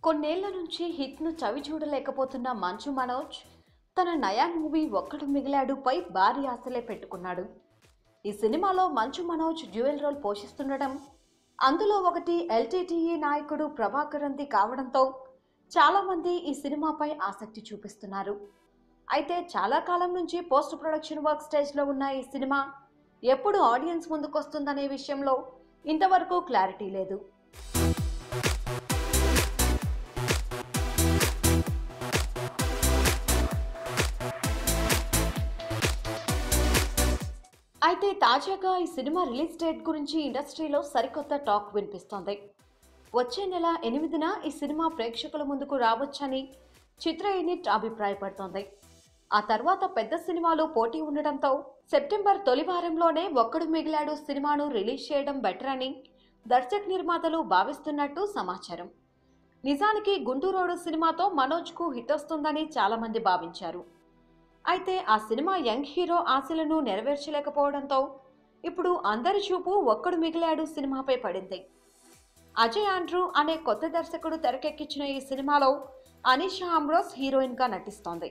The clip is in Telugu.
కొన్నేళ్ల నుంచి హిట్ను చవి చూడలేకపోతున్న మంచు మనోజ్ తన నయా మూవీ ఒక్కడు మిగిలాడు పై భారీ ఆశలే పెట్టుకున్నాడు. ఈ సినిమాలో మంచు మనోజ్ డ్యూయల్ రోల్ పోషిస్తుండడం, అందులో ఒకటి ఎల్టీటీఈ నాయకుడు ప్రభాకరంది కావడంతో చాలా మంది ఈ సినిమాపై ఆసక్తి చూపిస్తున్నారు. అయితే చాలా కాలం నుంచి పోస్ట్ ప్రొడక్షన్ వర్క్ స్టేజ్లో ఉన్న ఈ సినిమా ఎప్పుడు ఆడియన్స్ ముందుకొస్తుందనే విషయంలో ఇంతవరకు క్లారిటీ లేదు. అయితే తాజాగా ఈ సినిమా రిలీజ్ డేట్ గురించి ఇండస్ట్రీలో సరికొత్త టాక్ వినిపిస్తోంది. వచ్చే నెల 8న ఈ సినిమా ప్రేక్షకుల ముందుకు రావచ్చని చిత్ర యూనిట్ అభిప్రాయపడుతోంది. ఆ తర్వాత పెద్ద సినిమాలు పోటీ ఉండడంతో సెప్టెంబర్ తొలి వారంలోనే ఒక్కడు మిగిలాడు సినిమాను రిలీజ్ చేయడం బెటర్ అని దర్శక నిర్మాతలు భావిస్తున్నట్టు సమాచారం. నిజానికి గుంటూరోడు సినిమాతో మనోజ్కు హిట్ వస్తుందని చాలా మంది భావించారు. అయితే ఆ సినిమా యంగ్ హీరో ఆశలను నెరవేర్చలేకపోవడంతో ఇప్పుడు అందరి చూపు ఒక్కడు మిగిలాడు సినిమాపై పడింది. అజయ్ ఆండ్రూ అనే కొత్త దర్శకుడు తెరకెక్కించిన ఈ సినిమాలో అనీషా అమ్రోస్ హీరోయిన్ గా నటిస్తోంది.